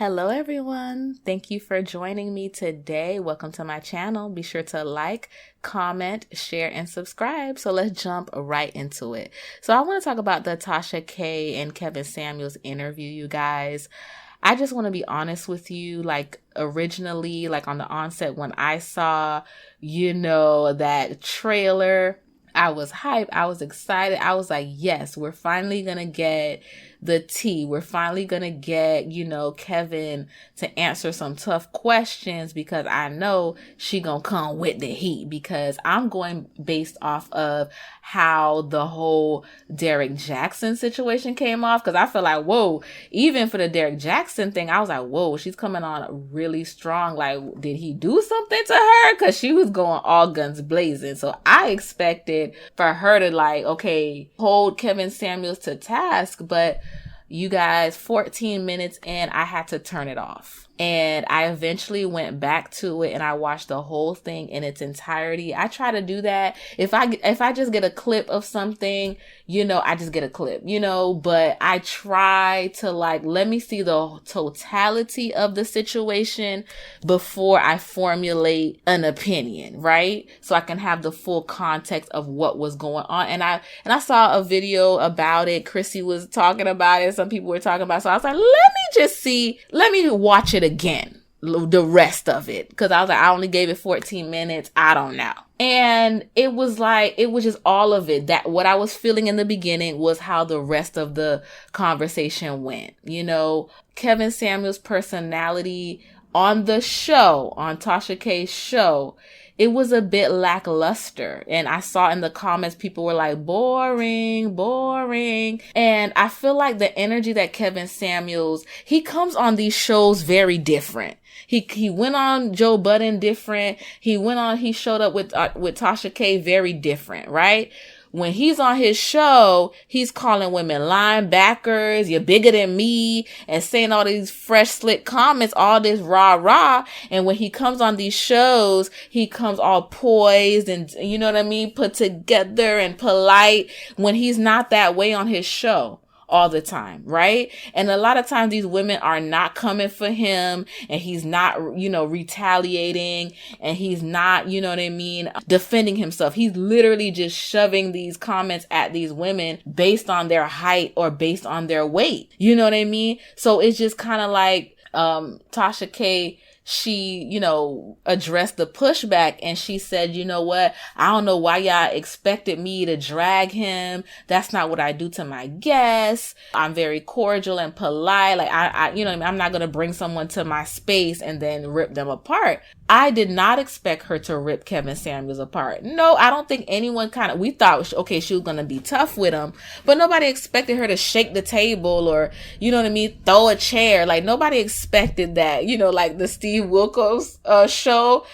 Hello everyone. Thank you for joining me today. Welcome to my channel. Be sure to like, comment, share, and subscribe. So let's jump right into it. So I want to talk about the Tasha K and Kevin Samuels interview, you guys. I just want to be honest with you, originally, on the onset when I saw, that trailer, I was hyped. I was excited. I was like, yes, we're finally going to get the tea. We're finally going to get, Kevin to answer some tough questions because I know she going to come with the heat because I'm going based off of how the whole Derek Jackson situation came off. Cause I feel like, whoa, even for the Derek Jackson thing, I was like, whoa, she's coming on really strong. Like, did he do something to her? Cause she was going all guns blazing. So I expected for her to hold Kevin Samuels to task, but you guys, 14 minutes in, I had to turn it off. And I eventually went back to it and I watched the whole thing in its entirety. I try to do that. If I just get a clip of something, I just get a clip, but I try to let me see the totality of the situation before I formulate an opinion, right? So I can have the full context of what was going on. And I saw a video about it. Chrissy was talking about it. Some people were talking about it. So I was like, let me watch it again, the rest of it, because I was like, I only gave it 14 minutes. I don't know. And it was just all of it. That what I was feeling in the beginning was how the rest of the conversation went. Kevin Samuels' personality on the show, on Tasha K's show, it was a bit lackluster. And I saw in the comments, people were like, boring. And I feel like the energy that Kevin Samuels, he comes on these shows very different. He went on Joe Budden different. He showed up with Tasha K very different, right? When he's on his show, he's calling women linebackers, you're bigger than me, and saying all these fresh, slick comments, all this rah. And when he comes on these shows, he comes all poised and, put together and polite, when he's not that way on his show all the time, right? And a lot of times these women are not coming for him, and he's not, retaliating, and he's not, defending himself. He's literally just shoving these comments at these women based on their height or based on their weight. You know what I mean? So it's just kind of like, Tasha K, she, addressed the pushback, and she said, you know what? I don't know why y'all expected me to drag him. That's not what I do to my guests. I'm very cordial and polite. I'm not going to bring someone to my space and then rip them apart. I did not expect her to rip Kevin Samuels apart. No, I don't think anyone we thought, okay, she was going to be tough with him, but nobody expected her to shake the table or, throw a chair. Nobody expected that, the Steve Wilkos show,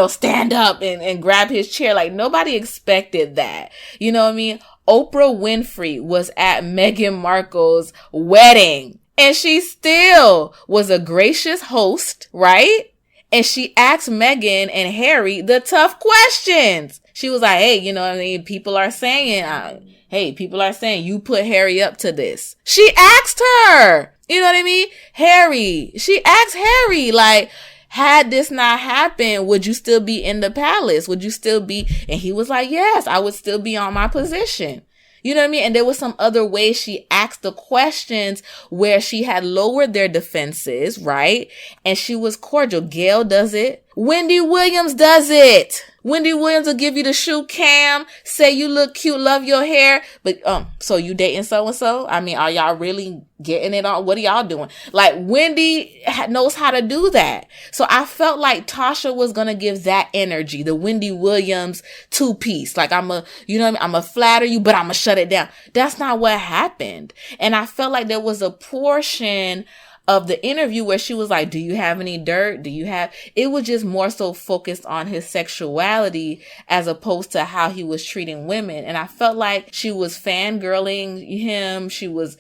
stand up and grab his chair. Nobody expected that. You know what I mean? Oprah Winfrey was at Meghan Markle's wedding, and she still was a gracious host, right? And she asked Meghan and Harry the tough questions. She was like, hey, people are saying, you put Harry up to this. She asked her, you know what I mean? She asked Harry, had this not happened, would you still be in the palace? Would you still be? And he was like, yes, I would still be on my position. You know what I mean? And there was some other way she asked the questions where she had lowered their defenses, right? And she was cordial. Gail does it. Wendy Williams does it. Wendy Williams will give you the shoe cam, say you look cute, love your hair, but so you dating so-and-so? I mean, are y'all really getting it on? What are y'all doing? Wendy knows how to do that. So I felt like Tasha was going to give that energy, the Wendy Williams two-piece. I'm going to flatter you, but I'm going to shut it down. That's not what happened. And I felt like there was a portion of the interview where she was like, do you have any dirt? It was just more so focused on his sexuality as opposed to how he was treating women. And I felt like she was fangirling him. She was,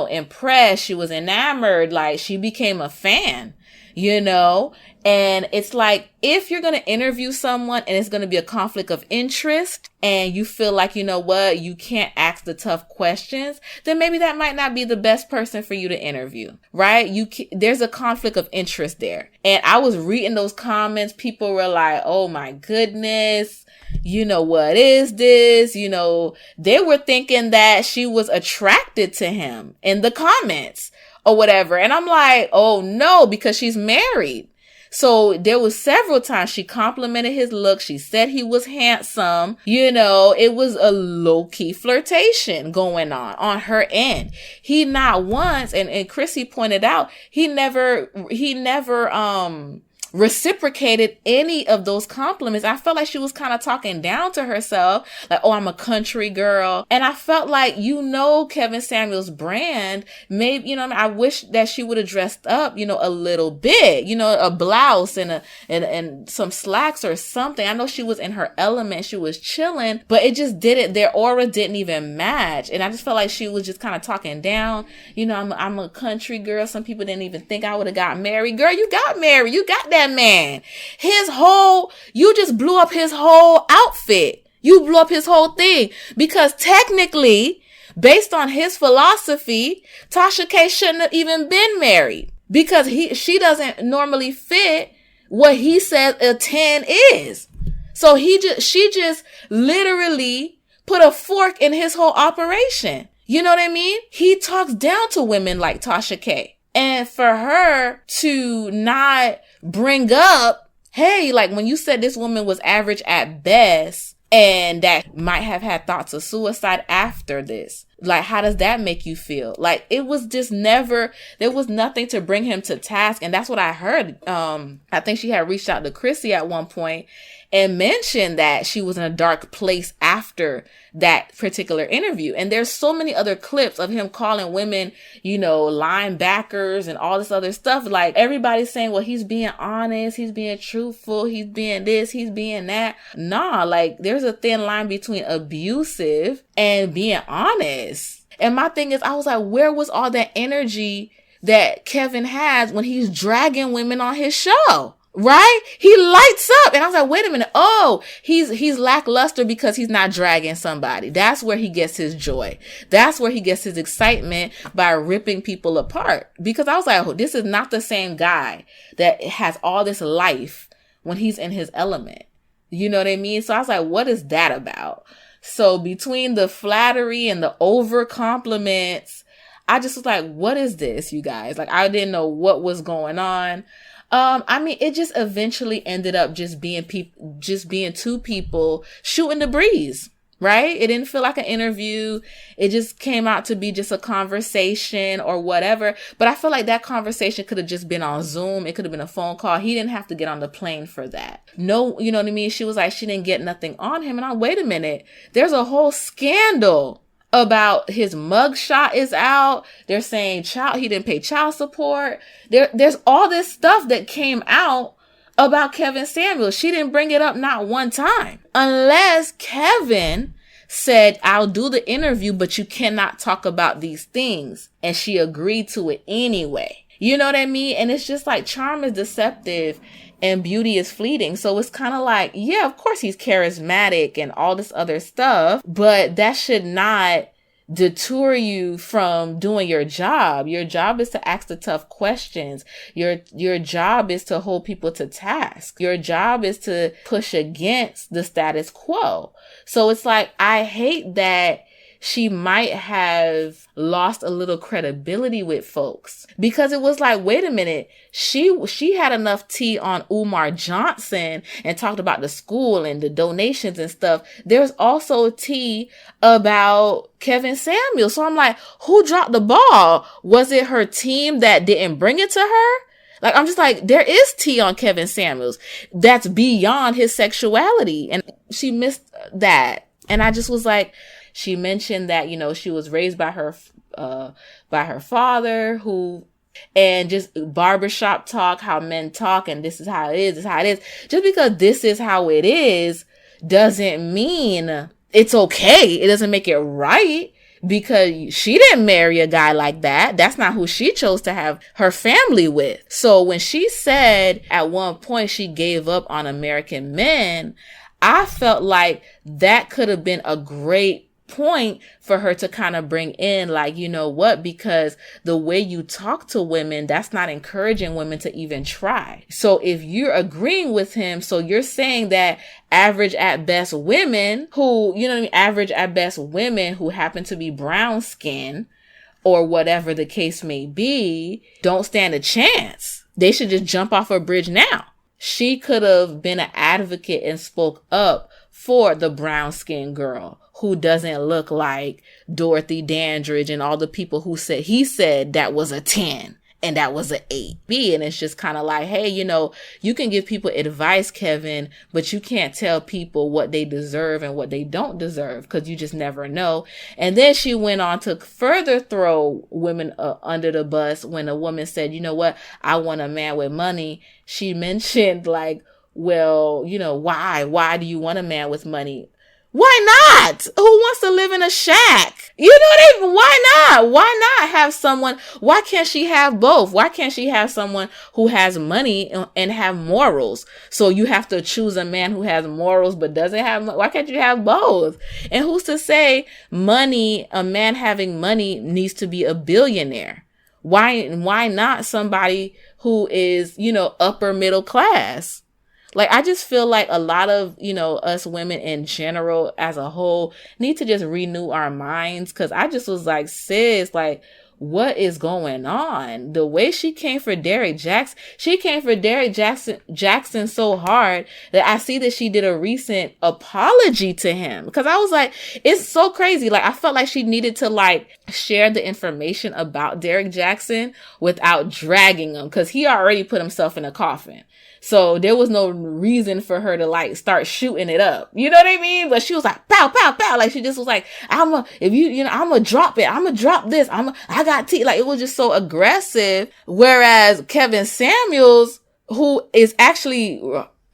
impressed. She was enamored. She became a fan, And it's like, if you're going to interview someone and it's going to be a conflict of interest and you feel like, you know what, you can't ask the tough questions, then maybe that might not be the best person for you to interview, right? There's a conflict of interest there. And I was reading those comments. People were like, oh my goodness, you know, what is this? You know, they were thinking that she was attracted to him in the comments or whatever. And I'm like, oh no, because she's married. So there was several times she complimented his look. She said he was handsome. You know, it was a low-key flirtation going on her end. He not once, and Chrissy pointed out, he never reciprocated any of those compliments. I felt like she was kind of talking down to herself, like, oh, I'm a country girl. And I felt like, you know, Kevin Samuels' brand, maybe, you know, I wish that she would have dressed up, you know, a little bit, you know, a blouse and some slacks or something. I know she was in her element, she was chilling, but it just didn't, their aura didn't even match. And I just felt like she was just kind of talking down, you know, I'm a country girl. Some people didn't even think I would have got married. Girl, you got married. You got that man. You just blew up his whole outfit. You blew up his whole thing, because technically, based on his philosophy, Tasha K shouldn't have even been married, because she doesn't normally fit what he says a 10 is. So she just literally put a fork in his whole operation. You know what I mean? He talks down to women like Tasha K. And for her to not bring up, hey, like when you said this woman was average at best and that might have had thoughts of suicide after this, like, how does that make you feel? Like, it was just there was nothing to bring him to task. And that's what I heard. I think she had reached out to Chrissy at one point and mentioned that she was in a dark place after that particular interview. And there's so many other clips of him calling women, you know, linebackers and all this other stuff. Like, everybody's saying, well, he's being honest, he's being truthful, he's being this, he's being that. Nah, like, there's a thin line between abusive and being honest. And my thing is, I was like, where was all that energy that Kevin has when he's dragging women on his show? Right? He lights up. And I was like, wait a minute. Oh, he's lackluster because he's not dragging somebody. That's where he gets his joy. That's where he gets his excitement, by ripping people apart. Because I was like, oh, this is not the same guy that has all this life when he's in his element. You know what I mean? So I was like, what is that about? So between the flattery and the over compliments, I just was like, what is this, you guys? Like, I didn't know what was going on. I mean, it just eventually ended up just being two people shooting the breeze, right? It didn't feel like an interview. It just came out to be just a conversation or whatever. But I feel like that conversation could have just been on Zoom. It could have been a phone call. He didn't have to get on the plane for that. No, you know what I mean? She was like, she didn't get nothing on him. And wait a minute, there's a whole scandal about his mugshot is out. They're saying he didn't pay child support. There's all this stuff that came out about Kevin Samuels. She didn't bring it up not one time. Unless Kevin said, I'll do the interview, but you cannot talk about these things. And she agreed to it anyway. You know what I mean? And it's just like, charm is deceptive and beauty is fleeting. So it's kind of like, yeah, of course he's charismatic and all this other stuff, but that should not deter you from doing your job. Your job is to ask the tough questions. Your job is to hold people to task. Your job is to push against the status quo. So it's like, I hate that she might have lost a little credibility with folks, because it was like, wait a minute, she had enough tea on Umar Johnson and talked about the school and the donations and stuff. There's also tea about Kevin Samuels. So I'm like, who dropped the ball? Was it her team that didn't bring it to her? Like, I'm just like, there is tea on Kevin Samuels that's beyond his sexuality, and she missed that. And I just was like, she mentioned that, you know, she was raised by her father, and just barbershop talk, how men talk, and this is how it is, this is how it is. Just because this is how it is doesn't mean it's okay. It doesn't make it right, because she didn't marry a guy like that. That's not who she chose to have her family with. So when she said at one point she gave up on American men, I felt like that could have been a great point for her to kind of bring in, like, you know what, because the way you talk to women, that's not encouraging women to even try. So if you're agreeing with him, so you're saying that average at best women who, you know what I mean, average at best women who happen to be brown skin or whatever the case may be, don't stand a chance. They should just jump off a bridge now. She could have been an advocate and spoke up for the brown skinned girl who doesn't look like Dorothy Dandridge and all the people who said he said that was a 10 and that was an 8B. And it's just kind of like, hey, you know, you can give people advice, Kevin, but you can't tell people what they deserve and what they don't deserve, because you just never know. And then she went on to further throw women under the bus when a woman said, you know what, I want a man with money. She mentioned like, well, you know, why do you want a man with money? Why not? Who wants to live in a shack? You know what I mean? Why not? Why not have someone? Why can't she have both? Why can't she have someone who has money and have morals? So you have to choose a man who has morals but doesn't have. Why can't you have both? And who's to say money, a man having money needs to be a billionaire? Why not somebody who is, you know, upper middle class? Like, I just feel like a lot of, you know, us women in general as a whole need to just renew our minds. Cause I just was like, sis, like, what is going on? The way she came for Derrick Jackson, she came for Derrick Jackson so hard that I see that she did a recent apology to him. Cause I was like, it's so crazy. Like, I felt like she needed to like share the information about Derrick Jackson without dragging him. Cause he already put himself in a coffin. So there was no reason for her to like start shooting it up. You know what I mean? But she was like, pow, pow, pow. Like she just was like, I'm gonna drop it. I'm gonna drop this. I got tea. Like it was just so aggressive. Whereas Kevin Samuels, who is actually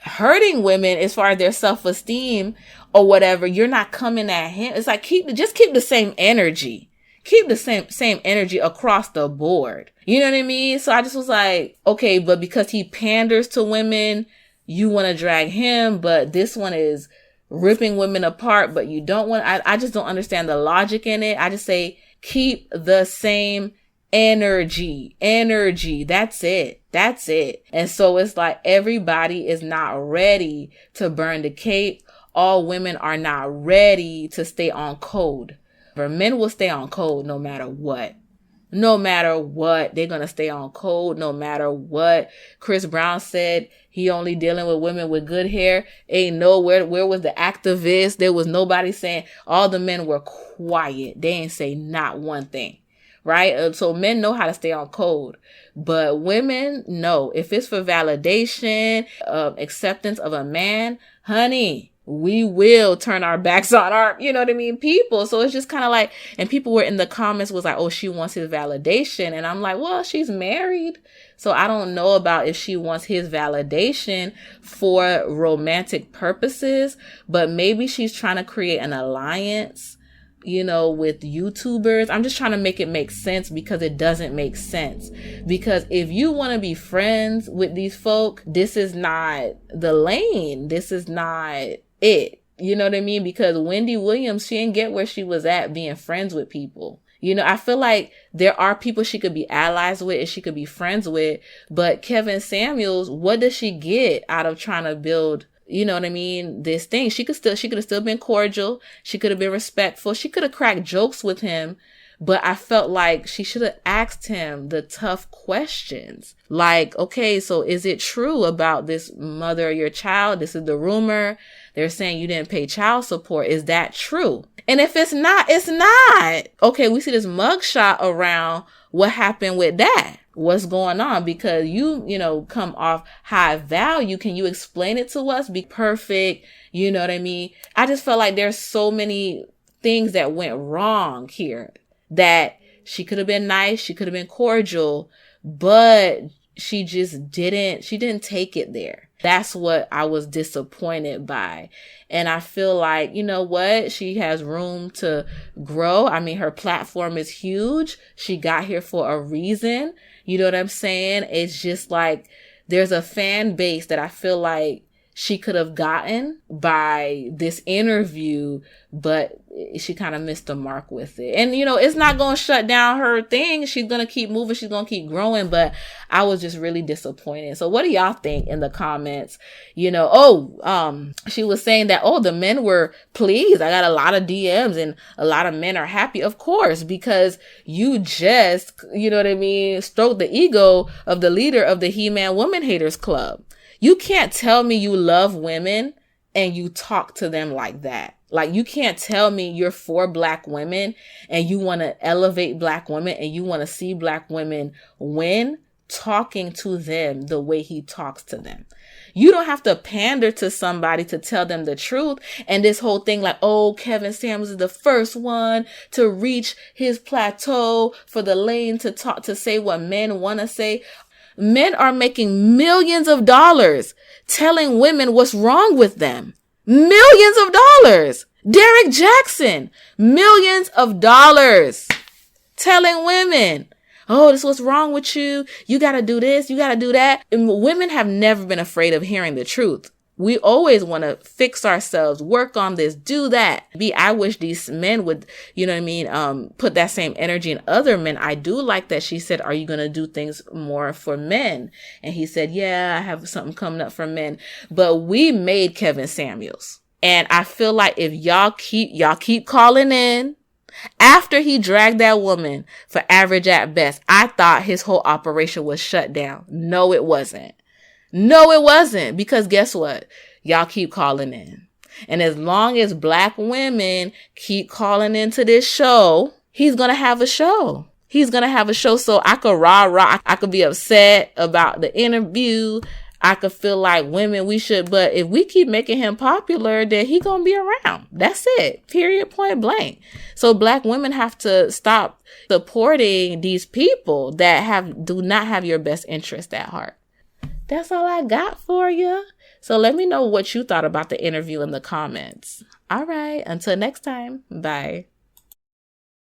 hurting women as far as their self-esteem or whatever, you're not coming at him. It's like, keep the same energy. Keep the same energy across the board. You know what I mean? So I just was like, okay, but because he panders to women, you want to drag him, but this one is ripping women apart, but you don't want, I just don't understand the logic in it. I just say, keep the same energy. That's it. And so it's like everybody is not ready to burn the cape. All women are not ready to stay on code. Men will stay on code no matter what. No matter what, they're going to stay on code no matter what. Chris Brown said he only dealing with women with good hair. Ain't nowhere. Where was the activist? There was nobody saying. All the men were quiet. They ain't say not one thing. Right? So men know how to stay on code. But women, no. If it's for validation, acceptance of a man, honey, we will turn our backs on our, you know what I mean, people. So it's just kind of like, and people were in the comments was like, oh, she wants his validation. And I'm like, well, she's married. So I don't know about if she wants his validation for romantic purposes, but maybe she's trying to create an alliance, you know, with YouTubers. I'm just trying to make it make sense because it doesn't make sense. Because if you want to be friends with these folk, this is not the lane. This is not it. You know what I mean? Because Wendy Williams, she didn't get where she was at being friends with people. You know, I feel like there are people she could be allies with and she could be friends with. But Kevin Samuels, what does she get out of trying to build, you know what I mean, this thing? She could have still been cordial. She could have been respectful. She could have cracked jokes with him. But I felt like she should have asked him the tough questions. Like, okay, so is it true about this mother of your child? This is the rumor. They're saying you didn't pay child support. Is that true? And if it's not, it's not. Okay, we see this mugshot around. What happened with that? What's going on? Because you know, come off high value. Can you explain it to us? Be perfect. You know what I mean? I just felt like there's so many things that went wrong here. That she could have been nice, she could have been cordial, but she didn't take it there. That's what I was disappointed by. And I feel like, you know what? She has room to grow. I mean, her platform is huge. She got here for a reason. You know what I'm saying? It's just like, there's a fan base that I feel like she could have gotten by this interview, but she kind of missed the mark with it. And, it's not going to shut down her thing. She's going to keep moving. She's going to keep growing. But I was just really disappointed. So what do y'all think in the comments? She was saying that, the men were pleased. I got a lot of DMs and a lot of men are happy. Of course, because you just, stroked the ego of the leader of the He-Man Woman Haters Club. You can't tell me you love women and you talk to them like that. Like, you can't tell me you're for black women and you want to elevate black women and you want to see black women win, talking to them the way he talks to them. You don't have to pander to somebody to tell them the truth. And this whole thing like, Kevin Samuels is the first one to reach his plateau for the lane to talk, to say what men want to say. Men are making millions of dollars telling women what's wrong with them. Millions of dollars. Derek Jackson, millions of dollars telling women, this is what's wrong with you. You got to do this. You got to do that. And women have never been afraid of hearing the truth. We always want to fix ourselves, work on this, do that. I wish these men would, put that same energy in other men. I do like that she said, are you going to do things more for men? And he said, yeah, I have something coming up for men. But we made Kevin Samuels. And I feel like if y'all keep calling in, after he dragged that woman for Average at Best, I thought his whole operation was shut down. No, it wasn't. No, it wasn't. Because guess what? Y'all keep calling in. And as long as black women keep calling into this show, he's going to have a show. He's going to have a show. So I could rah. I could be upset about the interview. I could feel like women, we should. But if we keep making him popular, then he going to be around. That's it. Period. Point blank. So black women have to stop supporting these people that do not have your best interest at heart. That's all I got for you. So let me know what you thought about the interview in the comments. All right. Until next time. Bye.